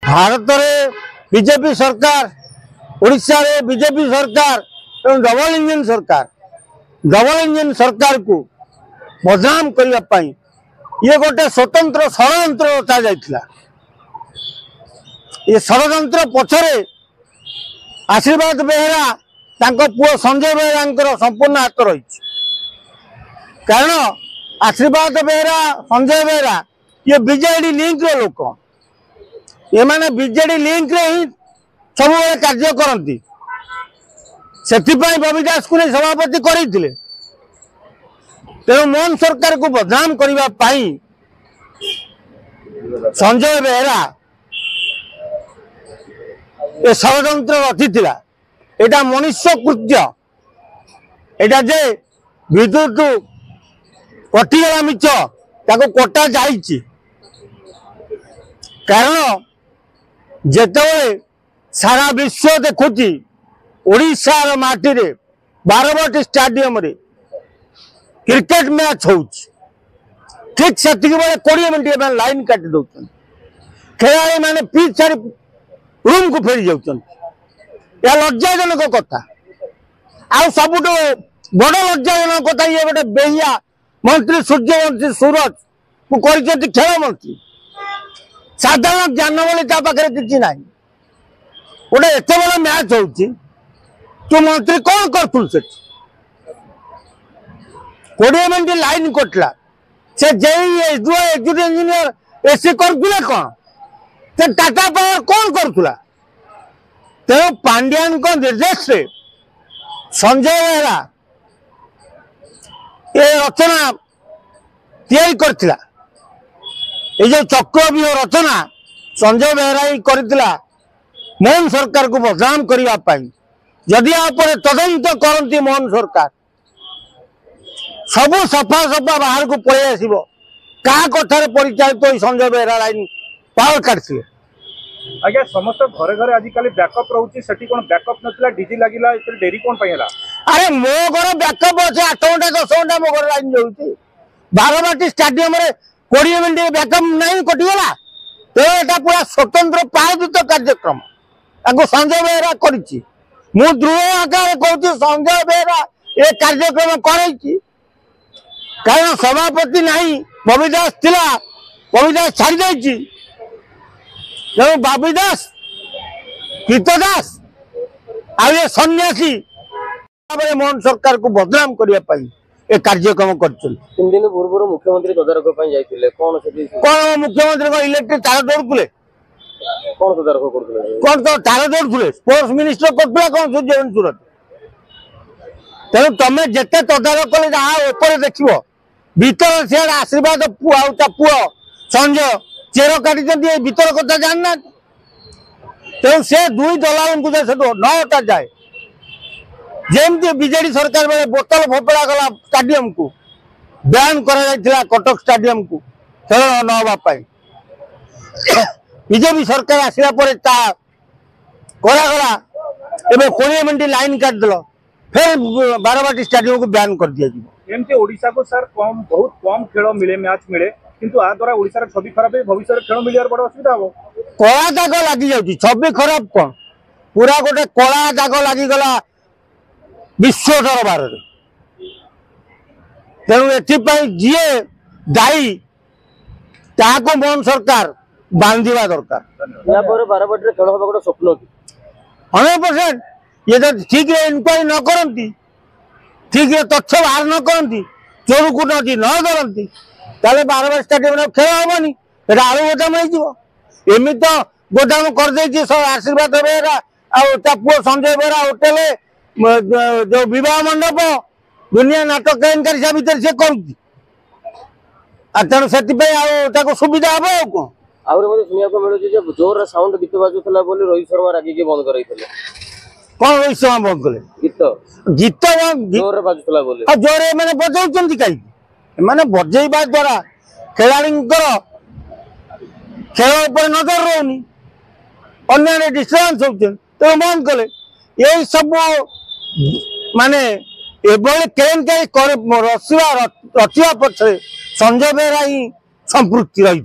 भारत में बीजेपी सरकार ओडिशा रे बीजेपी सरकार डबल इंजन सरकार को बदनाम करने ये गोटे स्वतंत्र षड्यंत्र रचा जाइथिला। ये षड्यंत्र पछरे आशीर्वाद बेहरा तांको पुओ संजय बेहरा संपूर्ण हाथ रही। कारण आशीर्वाद बेहरा संजय बेहरा ये बीजेडी लिंक लोक, ये माने बीजेडी लिंक रे ही सब कार्य करती। से बबी दास को नहीं सभापति करते तेणु मोहन सरकार को बदनाम करने संजय बेहरा ये षड्यंत्र रचि। एटा मनुष्य कृत्य, एटा जे विद्युत कटिगला मिच ताको कटा जाइछि। कारण जेतबे सारा विश्व देखुची ओडिशा माटी रे बारवाटी स्टेडियम रे क्रिकेट मैच हो ठीक से 20 मिनट लाइन काटी दौरान खेलाड़ी मैंने पिच छाड़ी रूम को फेरी जाऊँ। यह लज्जाजनक कथा। आ सबुठ बड़ लज्जाजनक कथा ये गोटे बेहिया मंत्री सूर्यवंशी सूरज को कर खेल मंत्री। साधारण ज्ञान बोली पाखे किसी ना गोटे एत बड़ा मैच हो तू मंत्री कौन कर 20 मिनट लाइन कटला से एग्जीक्यूटिव इंजीनियर एसी करते कौन से टाटा पावर कौन करुला। तेणु पांड्यान को निर्देश से संजय बेहरा ये रचना तैयारी करथिला। ये जो चक्रव्यूह रचना संजय बेहरा ही करथिला मोहन सरकार को बदनाम करने। जदि आप तदंत करती मोहन सरकार सबू सफा सफा बाहर को पलि आसो क्या कथार परिचालित संजय बेहरा लाइन पावर काटते। आज्ञा समस्त घरे घरे आजिकल बैकअप रोचे से बैकअप नथिला डीजी लागिला डेरी कौन पाइला। अरे मो घर बैकअप अच्छे 8 घंटा 10 घंटा मो घर लाइन जाऊँगी। बारवाटी स्टेडियम 20 मिनट बैकअप नहीं कटिगला। तो यहाँ पूरा स्वतंत्र प्रायोजित कार्यक्रम संजय बेहरा कर दृढ़ आकार कहूँ संजय बेहरा ये कार्यक्रम कर। कारण सभापति नहीं बबी दास थिला, बबी दास छाड़ी जाइए। तेणु बबी दास गीत दास आ सन्यासी मोहन सरकार को बदनाम करने कार्यक्रम कर। 3 दिन पूर्व मुख्यमंत्री तदारख कौन मुख्यमंत्री इलेक्ट्रिक तार दौड़े कौन तदारख करते कौन तो तार दौड़े स्पोर्ट्स मिनिस्टर करते कौन सूर्यवंशी सूरज। तेणु तुम जिते तदारख कले जहाँ देख भीतर से आशीर्वाद पुओ संजय चेर काटी भीतर कथा जानना। तेणु से 2 दलाल को 9टा जाए जमती बीजेडी सरकार बेले बोतल फोपड़ा गला स्टाडियम को बैन करा कटक स्टाडियम को खेल न होगापाई। बीजेपी सरकार आसला करागला एवं 20 मिनट लाइन काटिदेल फिर बारवाटी स्टाडियम को बैन कर दिया। एमती ओडिशा को सर कम बहुत कम खेल मिले मैच मिले किंतु आ द्वारा ओडिशा रे छवि खराब भविष्य में खेल मिलियार बड़ असुविधा हो। कला दाग लगी जाउची छवि खराब कौन पूरा गोटे कला दाग लगिगला विश्व दरबार। तेणु एपाई जी दायी ताको मोहन सरकार बांधा दरकार। बारवाटी खेल हम गोटे स्वप्न 100%। ये तो ठीक इनक्वारी न करती ठीक तथ्य बाहर न करती चोर कूटती न धरती ताले बारवाटी स्टेडियम खेल हेनी आलू गोदाम होमती तो गोदाम करदे आशीर्वाद बेहरा आ पुओ संजय बेहरा होटेल जो विवाह मंडप दुनिया नाटक केनकारी भितर सी कर तेणु से सुविधा हम आ कौन शुणा मिलूँ जोर साउंड गीत बाजुला रोहित शर्मा रागिक बंद कर कौन रोहित शर्मा बंद कले गीत जोर बाजुला जोर मैंने बजाऊँ कहीं मैंने बजेवा द्वारा खेलाड़ी खेल पर नजर रोनी अन्य डिस्टर्बांस होते तो बंद कले यही सब माने केनकारी रचवा पक्षे संजय बेहरा ही संपृक्ति रही।